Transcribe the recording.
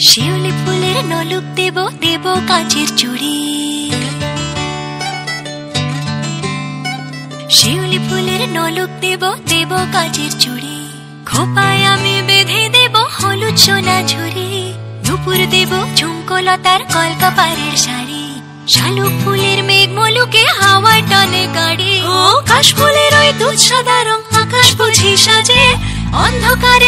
শিউলি ফুলের নলুক দেব দেব কাঁচের চুড়ি, শিউলি ফুলের নলুক দেব দেব কাঁচের চুড়ি, খোপায় আমি বেঁধে দেব হলুদ সোনা ঝুড়ি, দুপুর দেব ঝুমকোলতার কলকাপাড়ের শাড়ি, শালুক ফুলের মেঘ মলুকে হাওয়ার টানে গাড়ি, ও কাশ ফুলের ওই দুধ সাদা রং আকাশ বুঝি সাজে, অন্ধকারে